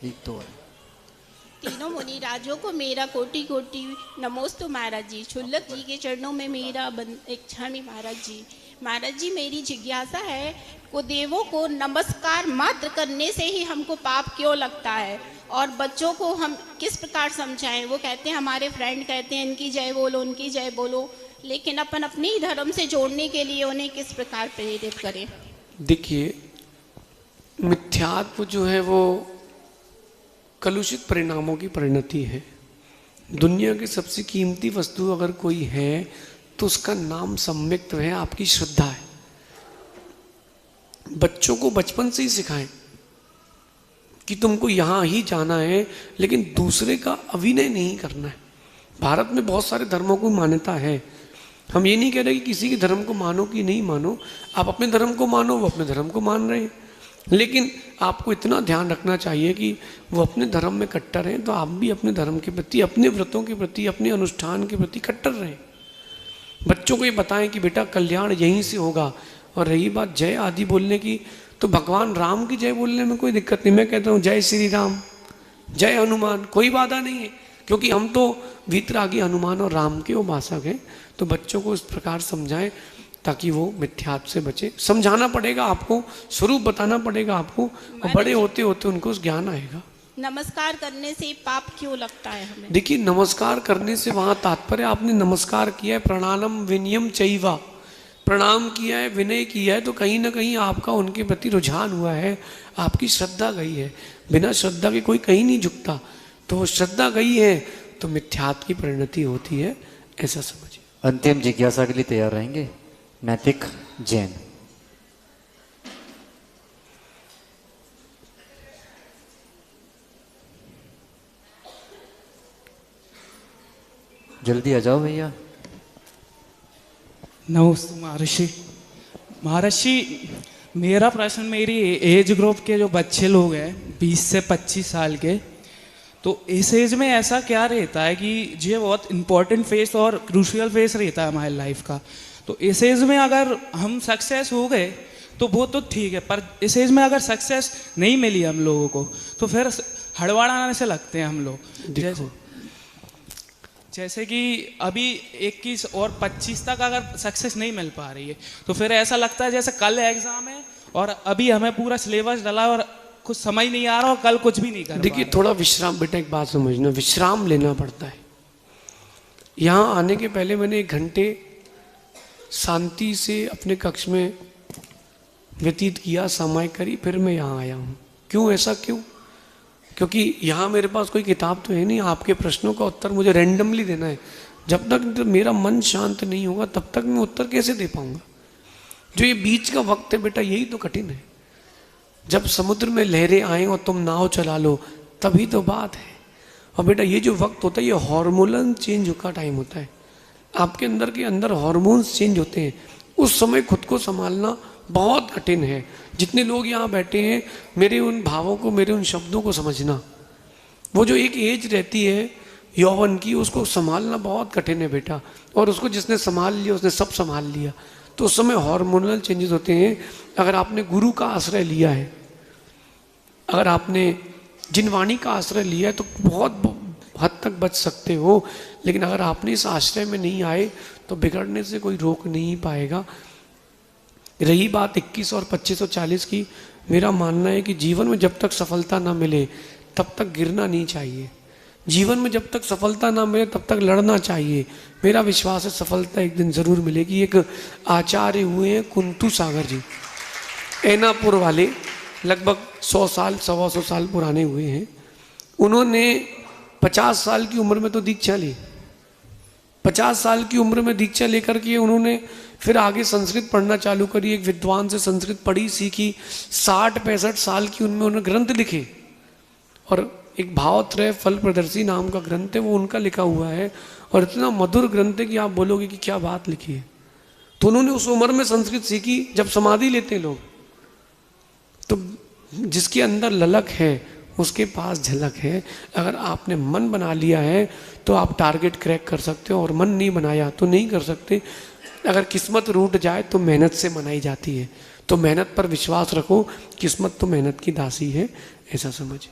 एक तो है। तीनों मुनि राजों को मेरा कोटि कोटि नमोस्तु महाराज जी। क्षुल्लक जी के चरणों में मेरा इच्छामि महाराज जी। महाराज जी मेरी जिज्ञासा है को देवों को नमस्कार मात्र करने से ही हमको पाप क्यों लगता है, और बच्चों को हम किस प्रकार समझाएं। वो कहते हैं, हमारे फ्रेंड कहते हैं इनकी जय बोलो उनकी जय बोलो, लेकिन अपन अपने ही धर्म से जोड़ने के लिए उन्हें किस प्रकार प्रेरित करें। देखिए, मिथ्यात्व जो है वो कलुषित परिणामों की परिणति है। दुनिया की सबसे कीमती वस्तु अगर कोई है तो उसका नाम सम्यक्त्व है, आपकी श्रद्धा है। बच्चों को बचपन से ही सिखाएं कि तुमको यहां ही जाना है, लेकिन दूसरे का अभिनय नहीं करना है। भारत में बहुत सारे धर्मों को मान्यता है। हम ये नहीं कह रहे कि किसी के धर्म को मानो कि नहीं मानो, आप अपने धर्म को मानो, वो अपने धर्म को मान रहे हैं, लेकिन आपको इतना ध्यान रखना चाहिए कि वो अपने धर्म में कट्टर हैं तो आप भी अपने धर्म के प्रति, अपने व्रतों के प्रति, अपने अनुष्ठान के प्रति कट्टर रहें। बच्चों को ये बताएं कि बेटा कल्याण यहीं से होगा। और रही बात जय आदि बोलने की, तो भगवान राम की जय बोलने में कोई दिक्कत नहीं। मैं कहता हूँ जय श्री राम, जय हनुमान, कोई बाधा नहीं है, क्योंकि हम तो वीतरागी हनुमान और राम के उपासक हैं। तो बच्चों को इस प्रकार समझाएं ताकि वो मिथ्यात्व से बचे। समझाना पड़ेगा आपको, स्वरूप बताना पड़ेगा आपको, और बड़े होते होते उनको उस ज्ञान आएगा। नमस्कार करने से पाप क्यों लगता है हमें? देखिए, नमस्कार करने से वहां तात्पर्य, आपने नमस्कार किया है, प्रणानम विनयम चैवा, प्रणाम किया है, विनय किया है, तो कहीं ना कहीं आपका उनके प्रति रुझान हुआ है, आपकी श्रद्धा गई है। बिना श्रद्धा के कोई कहीं नहीं झुकता, तो वो श्रद्धा गई है तो मिथ्यात्व की परिणति होती है, ऐसा समझिए। अंतिम जिज्ञासा के लिए तैयार रहेंगे? नैतिक जैन। जल्दी आ जाओ भैया। नमस्ते महर्षि। महर्षि, मेरा प्रश्न मेरी एज ग्रुप के जो बच्चे लोग हैं 20 से 25 साल के, तो इस एज में ऐसा क्या रहता है कि ये बहुत इंपॉर्टेंट फेस और क्रूशियल फेस रहता है हमारी लाइफ का। तो इस एज में अगर हम सक्सेस हो गए तो वो तो ठीक है, पर इस एज में अगर सक्सेस नहीं मिली हम लोगों को तो फिर हड़बड़ाने से लगते हैं हम लोग। जैसे कि अभी 21 और 25 तक अगर सक्सेस नहीं मिल पा रही है तो फिर ऐसा लगता है जैसे कल एग्जाम है और अभी हमें पूरा सिलेबस डला और कुछ समझ नहीं आ रहा और कल कुछ भी नहीं कर। देखिए, थोड़ा विश्राम, बेटा एक बात समझना, विश्राम लेना पड़ता है। यहाँ आने के पहले मैंने 1 घंटे शांति से अपने कक्ष में व्यतीत किया, समय करी, फिर मैं यहाँ आया हूँ। क्यों, ऐसा क्यों? क्योंकि यहाँ मेरे पास कोई किताब तो है नहीं, आपके प्रश्नों का उत्तर मुझे रैंडमली देना है। जब तक मेरा मन शांत नहीं होगा तब तक मैं उत्तर कैसे दे पाऊंगा? जो ये बीच का वक्त है बेटा, यही तो कठिन है। जब समुद्र में लहरें आए और तुम नाव चला लो तभी तो बात है। और बेटा ये जो वक्त होता है ये हार्मोनल चेंज का टाइम होता है। आपके अंदर हार्मोन्स चेंज होते हैं, उस समय खुद को संभालना बहुत कठिन है। जितने लोग यहाँ बैठे हैं, मेरे उन भावों को, मेरे उन शब्दों को समझना। वो जो एक एज रहती है यौवन की, उसको संभालना बहुत कठिन है बेटा। और उसको जिसने संभाल लिया उसने सब संभाल लिया। तो उस समय हार्मोनल चेंजेस होते हैं। अगर आपने गुरु का आश्रय लिया है, अगर आपने जिनवाणी का आश्रय लिया है तो बहुत हद तक बच सकते हो। लेकिन अगर आपने इस आश्रय में नहीं आए तो बिगड़ने से कोई रोक नहीं पाएगा। रही बात 21 और 25 और 40 की, मेरा मानना है कि जीवन में जब तक सफलता ना मिले तब तक गिरना नहीं चाहिए। जीवन में जब तक सफलता ना मिले तब तक लड़ना चाहिए। मेरा विश्वास है सफलता एक दिन जरूर मिलेगी। एक आचार्य हुए हैं कुंतु सागर जी, ऐनापुर वाले, लगभग 100 साल 125 साल पुराने हुए हैं। उन्होंने 50 साल की उम्र में तो दीक्षा ली। 50 साल की उम्र में दीक्षा लेकर के उन्होंने फिर आगे संस्कृत पढ़ना चालू करी। एक विद्वान से संस्कृत पढ़ी, सीखी। 60-65 साल की उनमें उन्होंने ग्रंथ लिखे, और एक भावत्रय फल प्रदर्शी नाम का ग्रंथ है, वो उनका लिखा हुआ है। और इतना मधुर ग्रंथ है कि आप बोलोगे कि क्या बात लिखी है। तो उन्होंने उस उम्र में संस्कृत सीखी। जब समाधि लेते हैं लोग, तो जिसके अंदर ललक है उसके पास झलक है। अगर आपने मन बना लिया है तो आप टारगेट क्रैक कर सकते हो, और मन नहीं बनाया तो नहीं कर सकते। अगर किस्मत रूठ जाए तो मेहनत से मनाई जाती है। तो मेहनत पर विश्वास रखो, किस्मत तो मेहनत की दासी है, ऐसा समझिए।